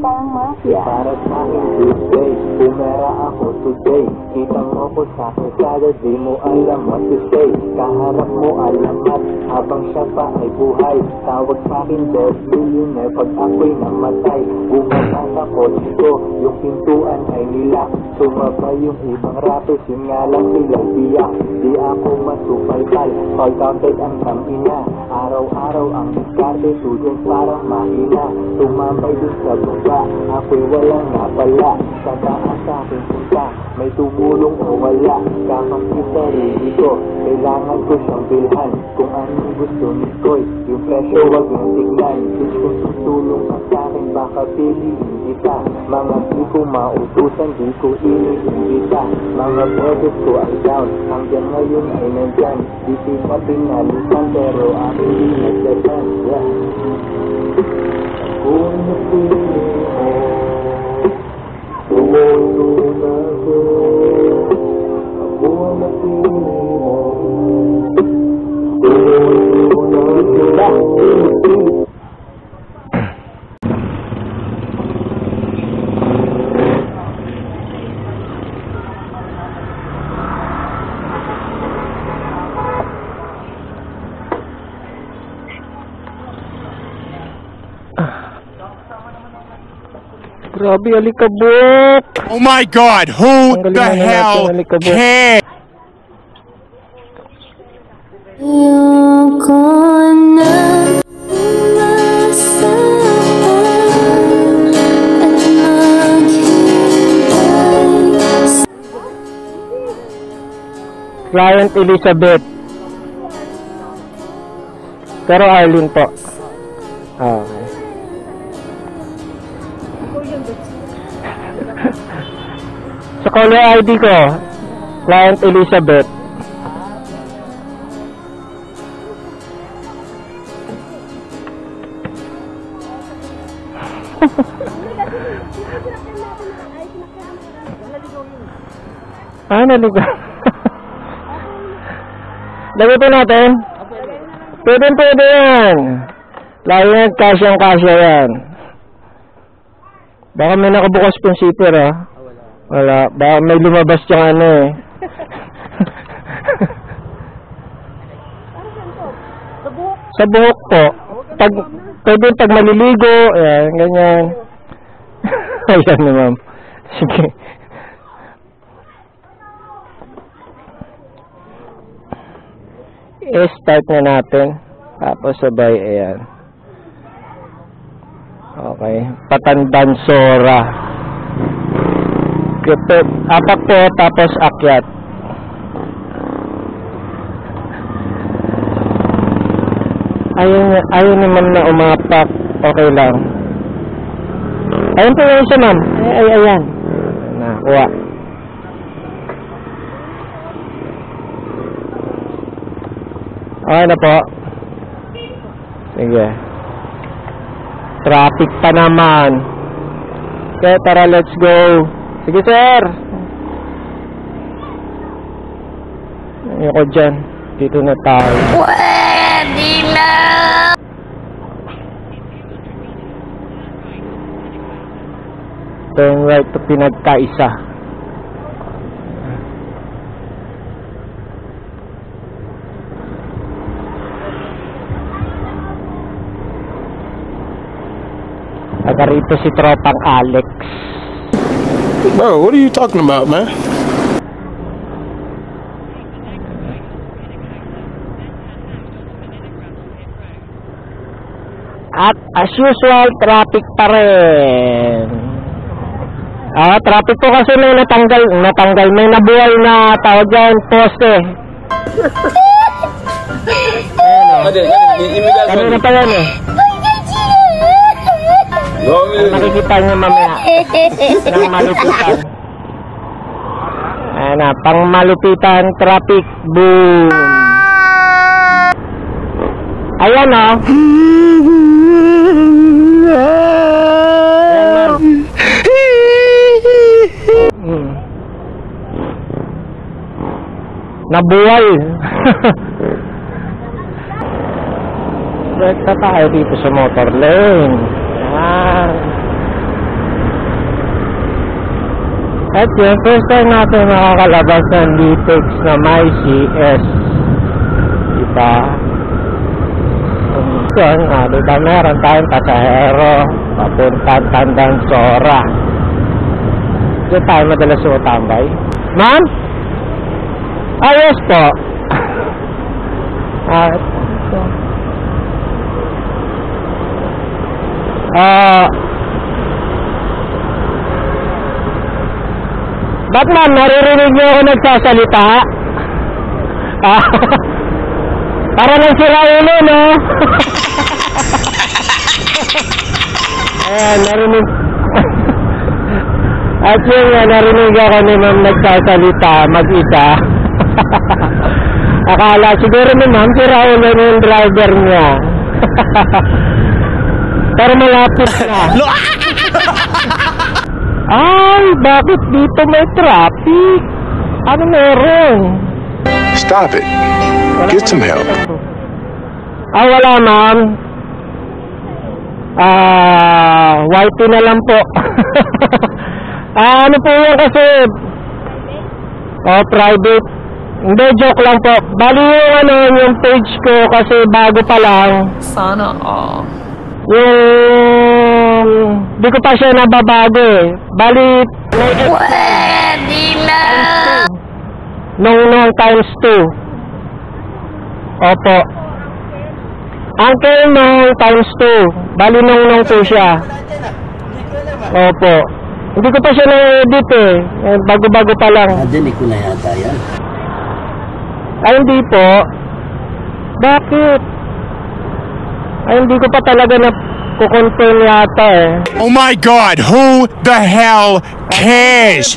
parang mafia. Para sa akin Tuesday, pumera ako today. Kita mo ko sa kasada, di mo alam what to say. Kaharap mo alamat, habang siya pa ay buhay. Tawag sa akin dead millionaire, pag ako'y namatay. Bumakas ako dito, yung pintuan ay nilak. Sumabay yung ibang rappers, yun nga lang silang biyak. Di ako masupalpal, pag-counted ang kamina. Araw-araw ang diskarte, student parang mahina. Tumambay dun sa baba, ako'y walang napala. Sa taas sa aking punta, may tumulong o wala. Kakampi sa rin ko, kailangan ko siyang bilhan. Kung anong gusto ni Koy, yung presyo wag yung tignan. Kung tutulong ka sa akin, baka piliin kita. Mga di ko mautusan, di ko iniimbita. Mga brothers ko ay down, hanggang ngayon ay nandyan. Di sila pinalitan, pero aking di nagdadan. Kung napili mo, tumulong ako. Ako ang napili mo, tumulong ako. Grabe, alikabok! Oh my God! Who the hell cares? Client Elizabeth. Pero Arlene po. Okay. Sa caller ID ko, Client Elizabeth. Naligaw. Lagay po natin. Pwede yan. Lagi yan, kasyang-kasya yan. Baka may nakabukas pong zipper, ah. Wala. Baka may lumabas yung ano, eh. Sa buhok po. Pwede pag maliligo. Ayan, ganyan. Ayan na, ma'am. Sige. I-start na natin. Tapos sabay, ayan. Okay. Patandansora. Apak po, tapos akyat. Ayaw naman na umapak. Okay lang. Ayun po yung isa, ma'am. Ayan. Nakuha. Okay na po. Sige. Traffic pa naman. Okay, tara, let's go. Sige, sir. Ayoko dyan. Dito na tayo. Pwede na! Turn right to pinagkaisa. Taga rito si tropang Alex. Bro, what are you talking about, man? At as usual, traffic pa rin. Traffic po kasi may natanggal. May nabuhay na tawag dyan, poste. Kanina pa yan, eh. Nakikita nyo mamaya ng malupitan. Ayan na, pang malupitan, traffic, boom. Ayan, o. Nabuhay. Rekta tayo dito sa motor lane. Ayan. At yun, first time natin makakalabas ng Litex na may CS. Diba? Yun, diba meron tayong pasahero papuntang Tandang Sora. Diyan tayo madalas sumutambay. Ma'am? Ayos po. Ba't ma'am, naririnig niyo ako nagsasalita? Para lang sila ulo, no? Ayan, narinig. At yun nga, narinig ako ni ma'am nagsasalita, mag-isa. Akala siguro ni ma'am, sira ulo yung driver niya. Pero malapit na. Ay, bakit dito may traffic? Ano meron? Stop it. Get some help. Wala ma'am. White na lang po. Ano po yun kasi? Private. Hindi, joke lang po. Bali yung page ko kasi bago pa lang. Sana all. Di ko pa siya nababago eh. Bali, may Pwede na. nung times 2. Opo. Uncle nung times 2. Bali nung po siya. Opo. Hindi ko pa siya na-edit eh. Bago-bago pa lang. Nadinig ko na yata yan. Ay, hindi po. Bakit? Ay, hindi ko pa talaga na kukonfirm yata eh. Oh my God, who the hell cares?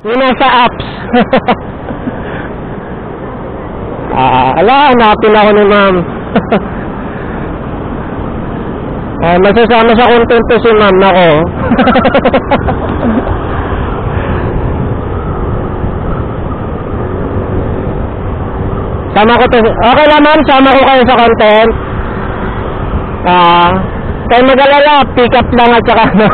Yung nasa apps. Hanapin ako ni ma'am. Masasama sa content to si ma'am ako. Sama ko to. Okay lang ma'am, sama ko kayo sa content. Kayo mag-alala, pick up lang at saka ano.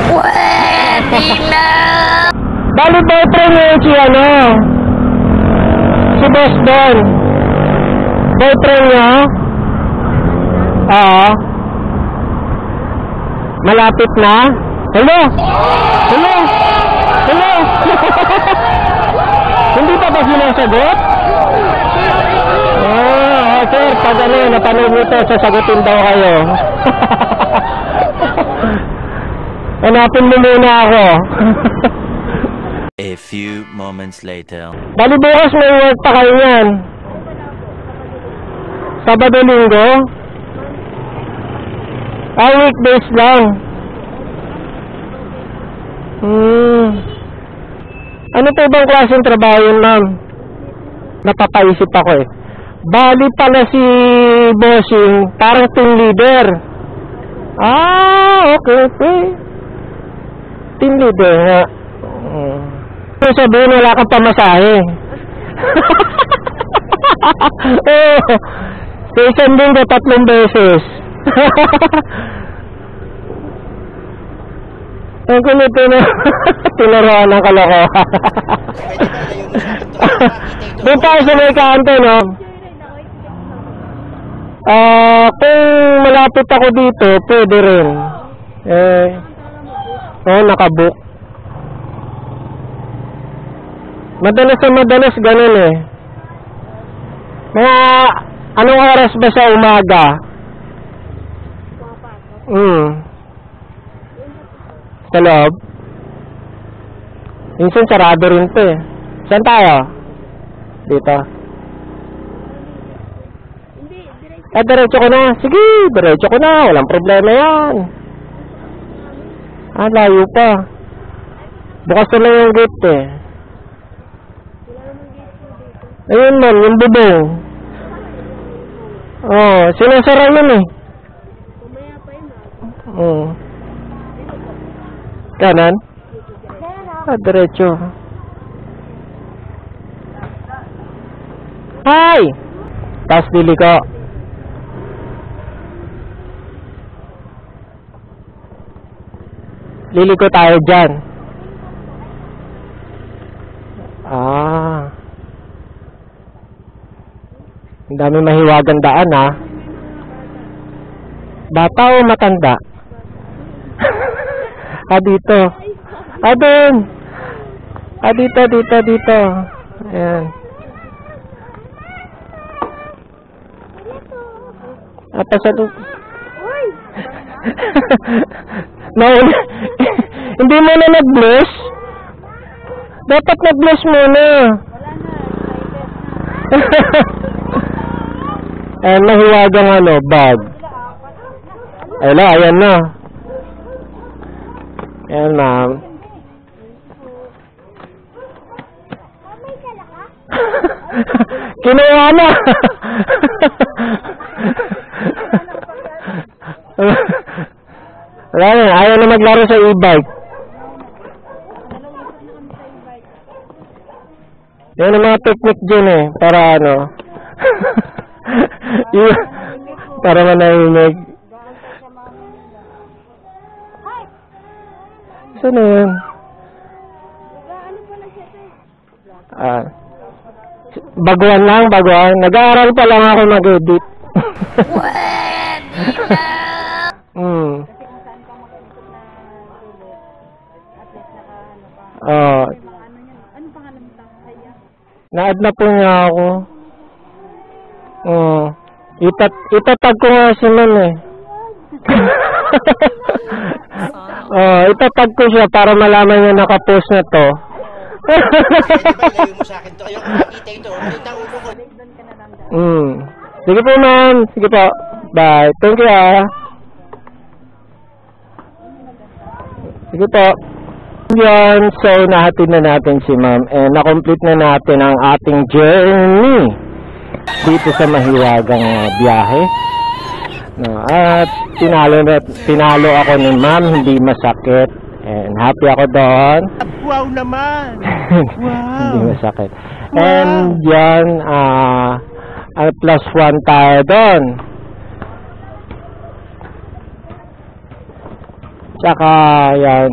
Pwede na. Bali boyfriend niya si ano? Si Boss Don. Boyfriend niya? Malapit na? Hello? Hello? Hello? Hindi pa ba sinasagot? Sir, pag ano, napanood mo ito, sasagutin daw kayo. Hanapin mo muna ako. A few moments later. Bali bukas may work pa kayo yan. Sabado linggo? Weekdays lang. Ano po bang klaseng trabaho yun, ma'am? Napapaisip ako eh. Bali pala si Bossing, parang team leader. Okay. Team leader nga. Sabihin wala kang pamasahe. Sa isang linggo 3 beses. Ang kunito na tinuruan ng kalokohan. Doon tayo sa may kanto, no? Kung malapit ako dito, pwede rin. Nakabook. Madalas ganun eh. Mga anong oras ba sa umaga? Sa loob? Minsan sarado rin to eh. Saan tayo? Dito. Diretso ko na. Sige, diretso ko na. Walang problema yan. Layo pa. Bukas na lang yung gate eh. Ayun man, yung bubong. Sinasara yun eh. Kanan? Diretso. Hi! Tapos liliko. Liliko tayo dyan. Ang dami mahiwagang daan, ha? Bata o matanda? Dito. Doon. Dito. Ayan. Pasalub. Hindi mo na nag-bless? Dapat nag-bless muna. Ayan, mahiwagang bag. Ayan na. Ayan, ma'am. Kinuha na. Wala na, ayaw na maglaro sa e-bike. Yan ang mga technique dyan para para manahimik. Saan yun? Baguhan lang. Nag-aaral pa lang ako mag-edit. Na-add na po niya ako. Itatag ko nga si Ma'am itatag ko siya para malaman niya nakapost na to. Sige po, ma'am. Sige po. Bye. Thank you, Sige po. Yan. So, nahatid na natin si ma'am. And na-complete na natin ang ating journey dito sa mahiwagang biyahe. At tinalo ako ni ma'am. Hindi masakit. And happy ako doon. Wow naman! Wow! Hindi masakit. And yan, +1 tayo doon. Tsaka yan,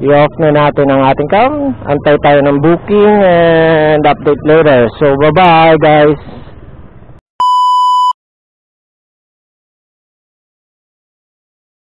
i-off na natin ang ating cam. Antay tayo ng booking and update later. So, bye-bye guys!